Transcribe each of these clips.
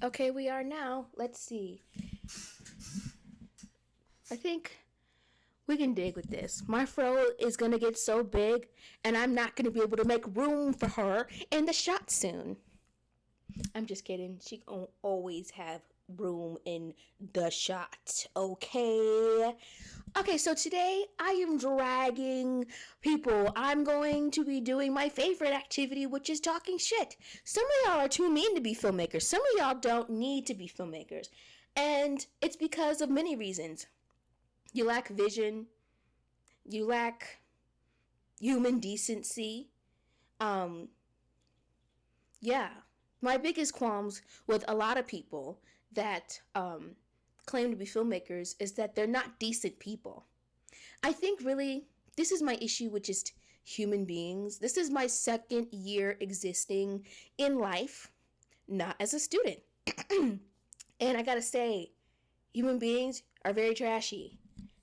Okay, we are now. Let's see. I think we can dig with this. My fro is gonna get so big, and I'm not gonna be able to make room for her in the shot soon. I'm just kidding. She will always have room in the shot. Okay. Okay, so today I am dragging people. I'm going to be doing my favorite activity, which is talking shit. Some of y'all are too mean to be filmmakers. Some of y'all don't need to be filmmakers. And it's because of many reasons. You lack vision, you lack human decency. Um, yeah. My biggest qualms with a lot of people that claim to be filmmakers is that they're not decent people. I think really this is my issue with just human beings. This is my second year existing in life, not as a student. And I gotta say, human beings are very trashy.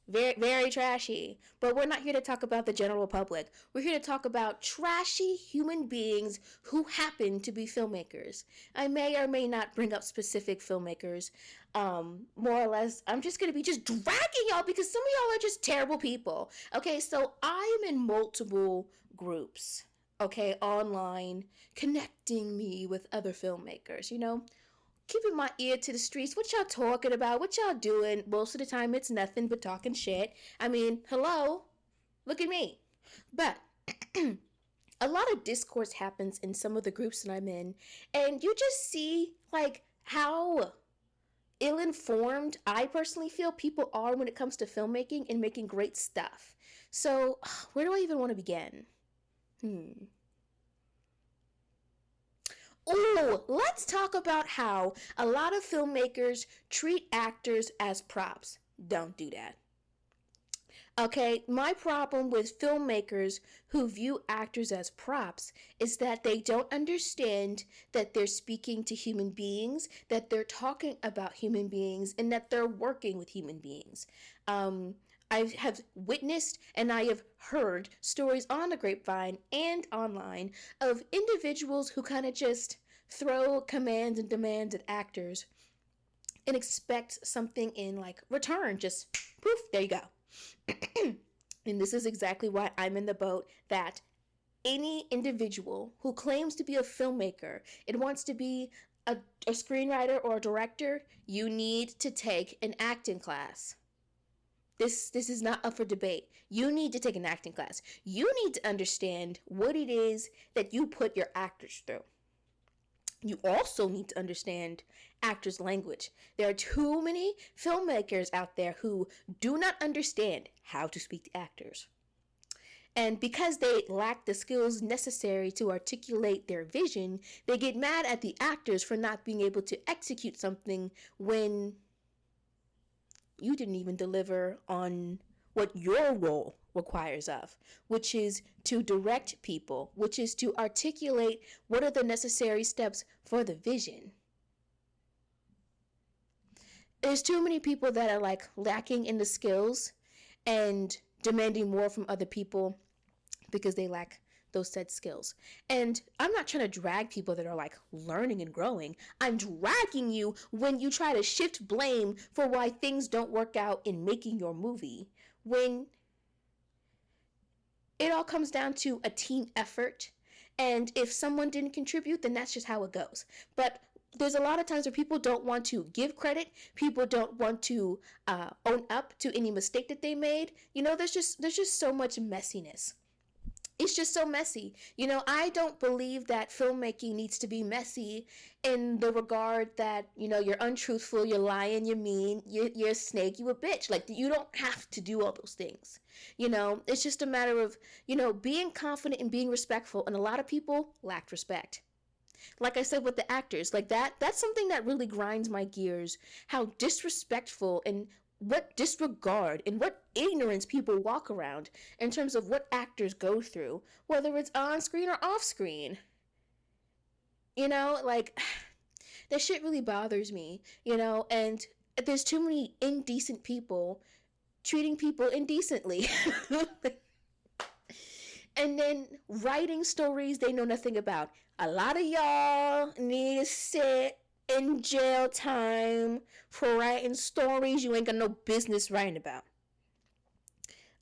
Very, very trashy. But we're not here to talk about the general public. We're here to talk about trashy human beings who happen to be filmmakers. I may or may not bring up specific filmmakers. More or less, I'm just going to be just dragging y'all because some of y'all are just terrible people. Okay, so I am in multiple groups, okay, online, connecting me with other filmmakers, keeping my ear to the streets. What y'all talking about? What y'all doing? Most of the time, it's nothing but talking shit. I mean, hello? Look at me. But a lot of discourse happens in some of the groups that I'm in, and you just see, like, how ill-informed I personally feel people are when it comes to filmmaking and making great stuff. So, where do I even want to begin? Oh, let's talk about how a lot of filmmakers treat actors as props. Don't do that. Okay, my problem with filmmakers who view actors as props is that they don't understand that they're speaking to human beings, that they're talking about human beings, and that they're working with human beings. I have witnessed and I have heard stories on the grapevine and online of individuals who kind of just throw commands and demands at actors and expect something in like return. Just poof, there you go. And this is exactly why I'm in the boat that any individual who claims to be a filmmaker and wants to be a screenwriter or a director, you need to take an acting class. This is not up for debate. You need to take an acting class. You need to understand what it is that you put your actors through. You also need to understand actors' language. There are too many filmmakers out there who do not understand how to speak to actors. And because they lack the skills necessary to articulate their vision, they get mad at the actors for not being able to execute something when you didn't even deliver on what your role requires of, which is to direct people, which is to articulate what are the necessary steps for the vision. There's too many people that are like lacking in the skills and demanding more from other people because they lack those said skills. And I'm not trying to drag people that are like learning and growing. I'm dragging you when you try to shift blame for why things don't work out in making your movie, when it all comes down to a team effort. And if someone didn't contribute, then that's just how it goes. But there's a lot of times where people don't want to give credit. People don't want to own up to any mistake that they made. There's just so much messiness. It's just so messy. I don't believe that filmmaking needs to be messy in the regard that, you're untruthful, you're lying, you're mean, you're a snake, you a bitch. Like, you don't have to do all those things. It's just a matter of, being confident and being respectful. And a lot of people lack respect. Like I said with the actors, like that's something that really grinds my gears. How disrespectful and what disregard and what ignorance people walk around in terms of what actors go through, whether it's on screen or off screen. Like, that shit really bothers me, and there's too many indecent people treating people indecently. And then writing stories they know nothing about. A lot of y'all need to sit in jail time for writing stories you ain't got no business writing about.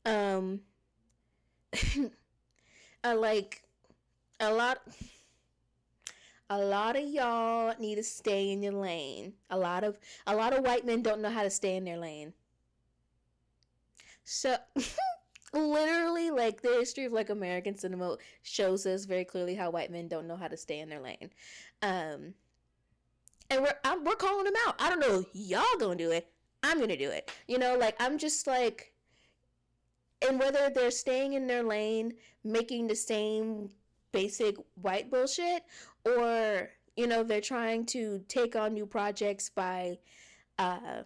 Um, I like a lot. A lot of y'all need to stay in your lane. A lot of white men don't know how to stay in their lane. So literally, like, the history of like American cinema shows us very clearly how white men don't know how to stay in their lane. Um, and we're calling them out. I don't know, y'all gonna do it. I'm gonna do it. Like, I'm just like, and whether they're staying in their lane, making the same basic white bullshit, or they're trying to take on new projects by uh,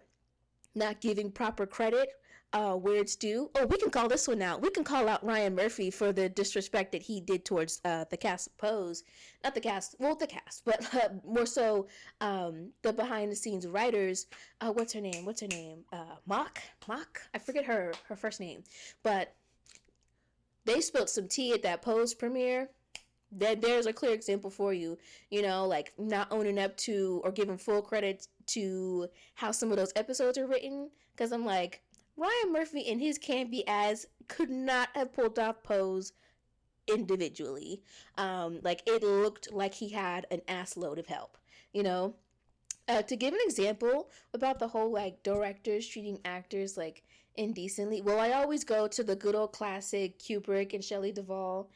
not giving proper credit where it's due. Oh, we can call this one out. We can call out Ryan Murphy for the disrespect that he did towards the cast of Pose. Not the cast, well, the cast, but more so the behind the scenes writers. What's her name? Mock? I forget her first name. But they spilled some tea at that Pose premiere. There's a clear example for you, like not owning up to or giving full credit to how some of those episodes are written. Because I'm like, Ryan Murphy and his campy ass could not have pulled off Pose individually. Like, it looked like he had an ass load of help, to give an example about the whole like directors treating actors like indecently. Well, I always go to the good old classic Kubrick and Shelley Duvall.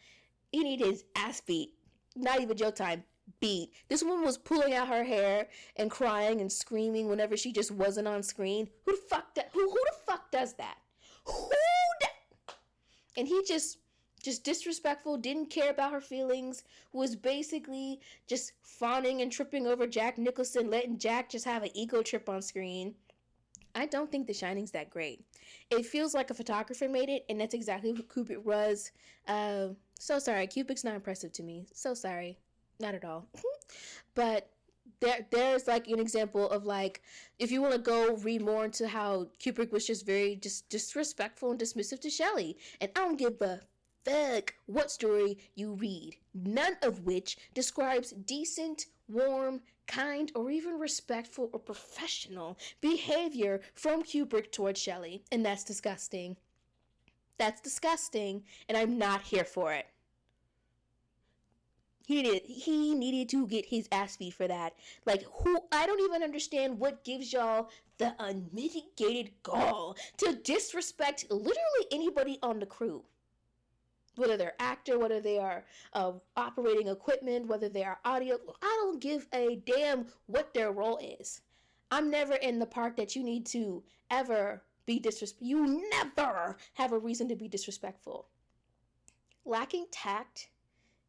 He needed his ass beat. Not even joke time. Beat. This woman was pulling out her hair and crying and screaming whenever she just wasn't on screen. Who the fuck who the fuck does that? And he just disrespectful, didn't care about her feelings, was basically just fawning and tripping over Jack Nicholson, letting Jack just have an ego trip on screen. I don't think The Shining's that great. It feels like a photographer made it, and that's exactly what Kubrick was. So sorry, Kubrick's not impressive to me. So sorry, not at all. But there's like an example of like, if you want to go read more into how Kubrick was just very disrespectful and dismissive to Shelley, and I don't give a fuck what story you read, none of which describes decent, warm, kind, or even respectful or professional behavior from Kubrick towards Shelley, and that's disgusting. That's disgusting, and I'm not here for it. He needed to get his ass beat for that. Like, I don't even understand what gives y'all the unmitigated gall to disrespect literally anybody on the crew. Whether they're actor, whether they are operating equipment, whether they are audio. I don't give a damn what their role is. I'm never in the part that you need to ever be disrespectful. You never have a reason to be disrespectful. Lacking tact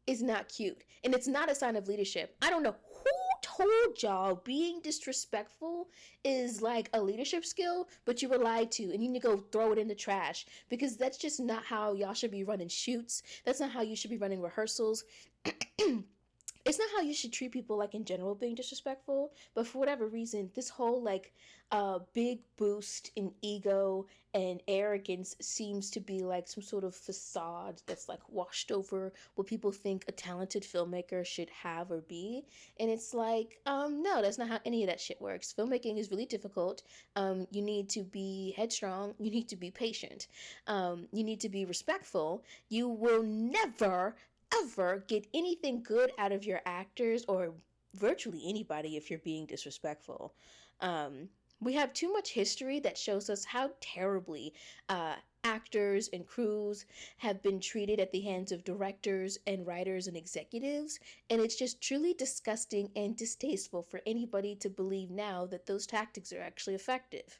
is not cute, and it's not a sign of leadership. I don't know who told y'all being disrespectful is like a leadership skill, but you were lied to, and you need to go throw it in the trash, because that's just not how y'all should be running shoots. That's not how you should be running rehearsals. It's not how you should treat people, like, in general, being disrespectful. But for whatever reason, this whole like big boost in ego and arrogance seems to be like some sort of facade that's like washed over what people think a talented filmmaker should have or be. And it's like, no, that's not how any of that shit works. Filmmaking is really difficult. You need to be headstrong. You need to be patient. You need to be respectful. You will never ever get anything good out of your actors or virtually anybody if you're being disrespectful. We have too much history that shows us how terribly actors and crews have been treated at the hands of directors and writers and executives, and it's just truly disgusting and distasteful for anybody to believe now that those tactics are actually effective.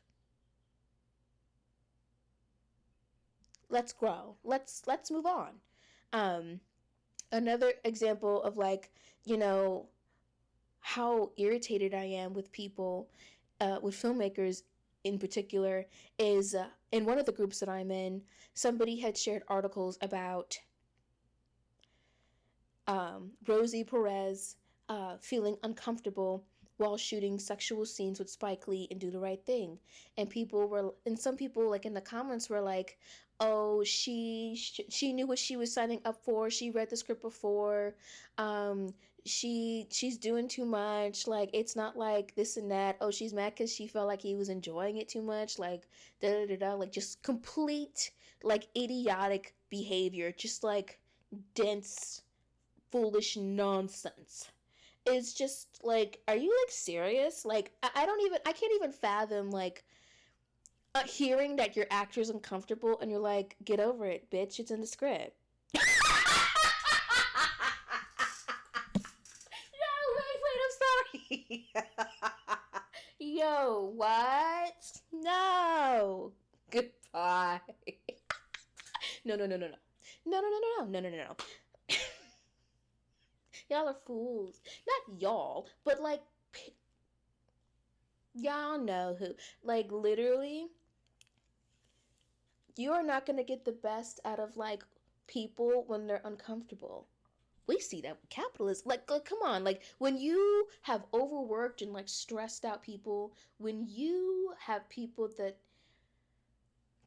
Let's grow. Let's move on. Um, Another example of like, you know, how irritated I am with people, with filmmakers in particular, is in one of the groups that I'm in, somebody had shared articles about Rosie Perez feeling uncomfortable while shooting sexual scenes with Spike Lee and Do the Right Thing. And some people like in the comments were like, oh, she knew what she was signing up for. She read the script before. she's doing too much. Like, it's not like this and that. Oh, she's mad because she felt like he was enjoying it too much. Like, da da da da. Like, just complete, like, idiotic behavior. Just, like, dense, foolish nonsense. It's just, like, are you, like, serious? Like, I can't even fathom, like, hearing that your actor's uncomfortable and you're like, get over it, bitch. It's in the script. Wait, I'm sorry. Yo, what? No. Goodbye. No, no, no, no, no. No, no, no, no, no, no, no, no. Y'all are fools. Not y'all, but like, y'all know who. Like, literally, you are not going to get the best out of like people when they're uncomfortable. We see that with capitalism. Like, come on. Like, when you have overworked and like stressed out people, when you have people that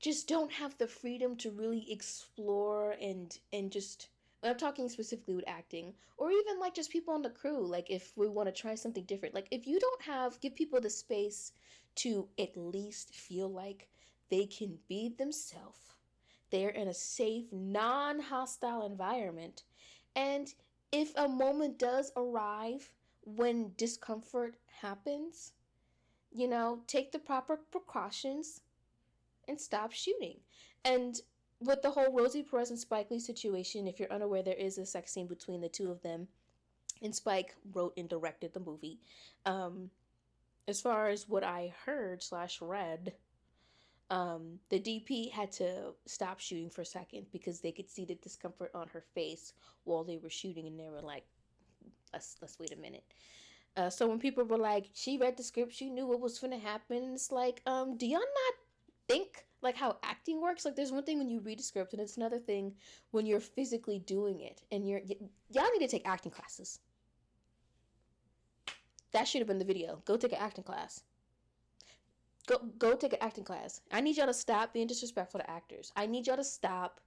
just don't have the freedom to really explore and just, I'm talking specifically with acting, or even like just people on the crew, like if we want to try something different, like if you don't give people the space to at least feel like they can be themselves, they're in a safe, non-hostile environment, and if a moment does arrive when discomfort happens, take the proper precautions and stop shooting. And with the whole Rosie Perez and Spike Lee situation, if you're unaware, there is a sex scene between the two of them, and Spike wrote and directed the movie. As far as what I heard slash read, the DP had to stop shooting for a second because they could see the discomfort on her face while they were shooting, and they were like, let's wait a minute. So when people were like, she read the script, she knew what was going to happen, and it's like, do y'all not think like how acting works? Like, there's one thing when you read a script, and it's another thing when you're physically doing it, and y'all need to take acting classes. That should have been the video. Go take an acting class. Go take an acting class. I need y'all to stop being disrespectful to actors. I need y'all to stop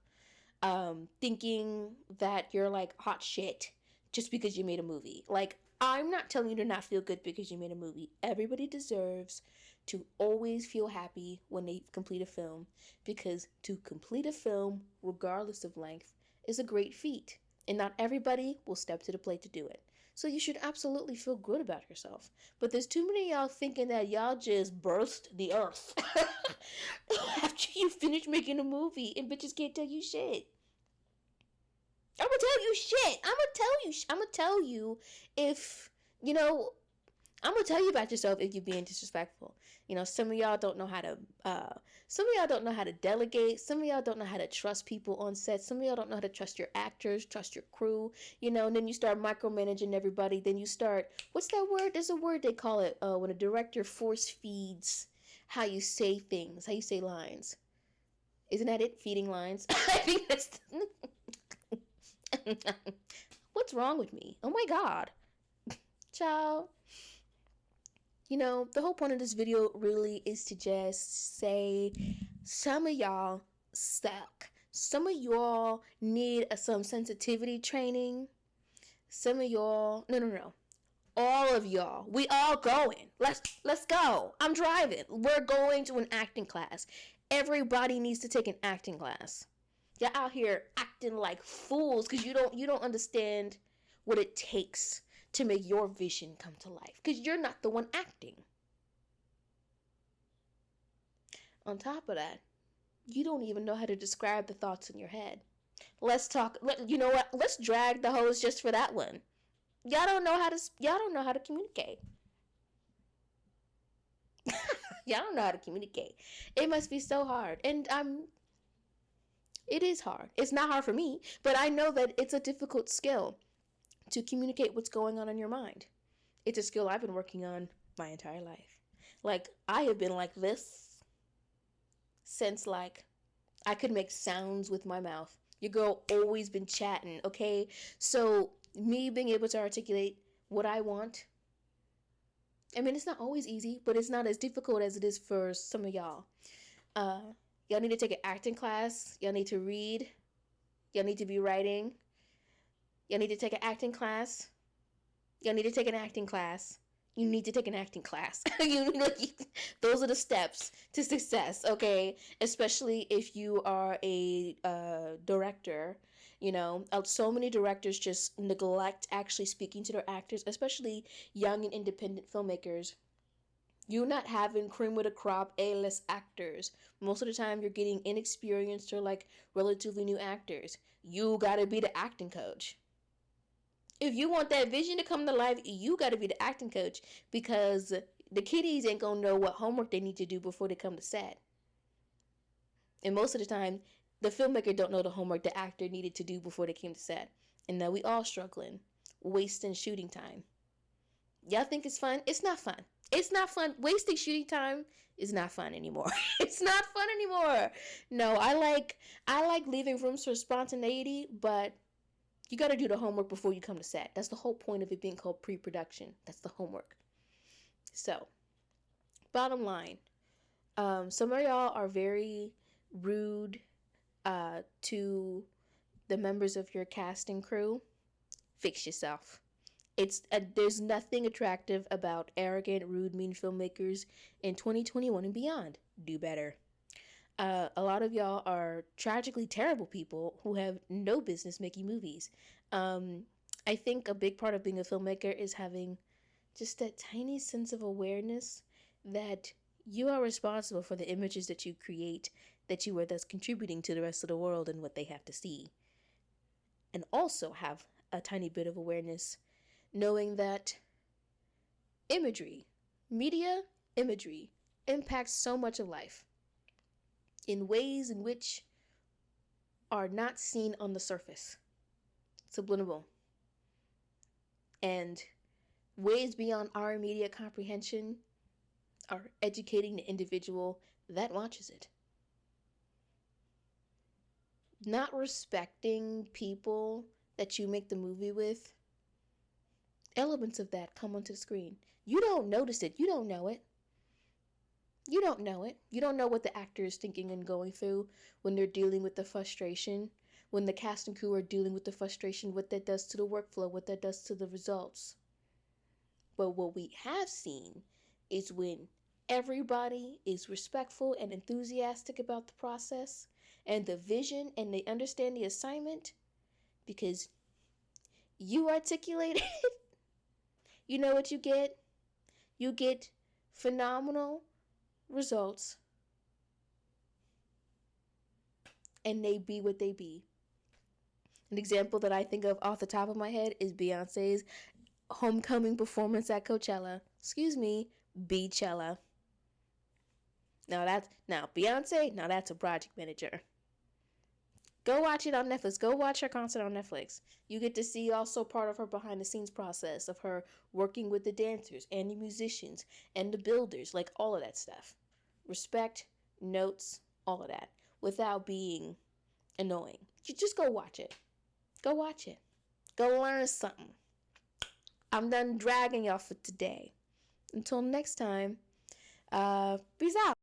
thinking that you're like hot shit just because you made a movie. Like, I'm not telling you to not feel good because you made a movie. Everybody deserves to always feel happy when they complete a film, because to complete a film, regardless of length, is a great feat, and not everybody will step to the plate to do it. So you should absolutely feel good about yourself. But there's too many of y'all thinking that y'all just burst the earth after you finish making a movie, and bitches can't tell you shit. I'm gonna tell you shit. I'm gonna tell you if, I'm gonna tell you about yourself if you're being disrespectful. Some of y'all don't know how to delegate. Some of y'all don't know how to trust people on set. Some of y'all don't know how to trust your actors, trust your crew, and then you start micromanaging everybody. Then you start, what's that word? There's a word they call it when a director force feeds how you say things, how you say lines. Isn't that it? Feeding lines? I think that's what's wrong with me? Oh my God. Ciao. The whole point of this video really is to just say some of y'all suck. Some of y'all need some sensitivity training. Some of y'all, no. All of y'all, we all going. Let's go. I'm driving. We're going to an acting class. Everybody needs to take an acting class. You're out here acting like fools because you don't understand what it takes to make your vision come to life, because you're not the one acting. On top of that, you don't even know how to describe the thoughts in your head. You know what? Let's drag the hose just for that one. Y'all don't know how to communicate. Y'all don't know how to communicate. It must be so hard. And it is hard. It's not hard for me, but I know that it's a difficult skill to communicate what's going on in your mind. It's a skill I've been working on my entire life. Like, I have been like this since like I could make sounds with my mouth. Your girl always been chatting, okay? So me being able to articulate what I want, I mean, it's not always easy, but it's not as difficult as it is for some of y'all. Y'all need to take an acting class. Y'all need to read. Y'all need to be writing. Y'all need to take an acting class. Y'all need to take an acting class. You need to take an acting class. Those are the steps to success, okay? Especially if you are a director. So many directors just neglect actually speaking to their actors, especially young and independent filmmakers. You're not having cream of the crop A-list actors. Most of the time, you're getting inexperienced or like relatively new actors. You gotta be the acting coach. If you want that vision to come to life, you gotta be the acting coach, because the kiddies ain't gonna know what homework they need to do before they come to set. And most of the time, the filmmaker don't know the homework the actor needed to do before they came to set. And now we all struggling, wasting shooting time. Y'all think it's fun? It's not fun. It's not fun. Wasting shooting time is not fun anymore. It's not fun anymore. No, I like leaving rooms for spontaneity, but you got to do the homework before you come to set. That's the whole point of it being called pre-production. That's the homework. So, bottom line, some of y'all are very rude to the members of your casting crew. Fix yourself. There's nothing attractive about arrogant, rude, mean filmmakers in 2021 and beyond. Do better. A lot of y'all are tragically terrible people who have no business making movies. I think a big part of being a filmmaker is having just that tiny sense of awareness that you are responsible for the images that you create, that you are thus contributing to the rest of the world and what they have to see. And also have a tiny bit of awareness knowing that media imagery, impacts so much of life in ways in which are not seen on the surface. Subliminal. And ways beyond our immediate comprehension are educating the individual that watches it. Not respecting people that you make the movie with, elements of that come onto the screen. You don't notice it. You don't know it. You don't know it. You don't know what the actor is thinking and going through when they're dealing with the frustration, when the cast and crew are dealing with the frustration, what that does to the workflow, what that does to the results. But what we have seen is when everybody is respectful and enthusiastic about the process and the vision, and they understand the assignment because you articulate it. You know what you get? You get phenomenal results, and they be what they be. An example that I think of off the top of my head is Beyonce's homecoming performance at Coachella. Excuse me, Beachella. Now Beyonce, now that's a project manager. Go watch it on Netflix. Go watch her concert on Netflix. You get to see also part of her behind the scenes process of her working with the dancers and the musicians and the builders, like all of that stuff. Respect, notes, all of that, without being annoying. You just go watch it. Go watch it. Go learn something. I'm done dragging y'all for today. Until next time, peace out.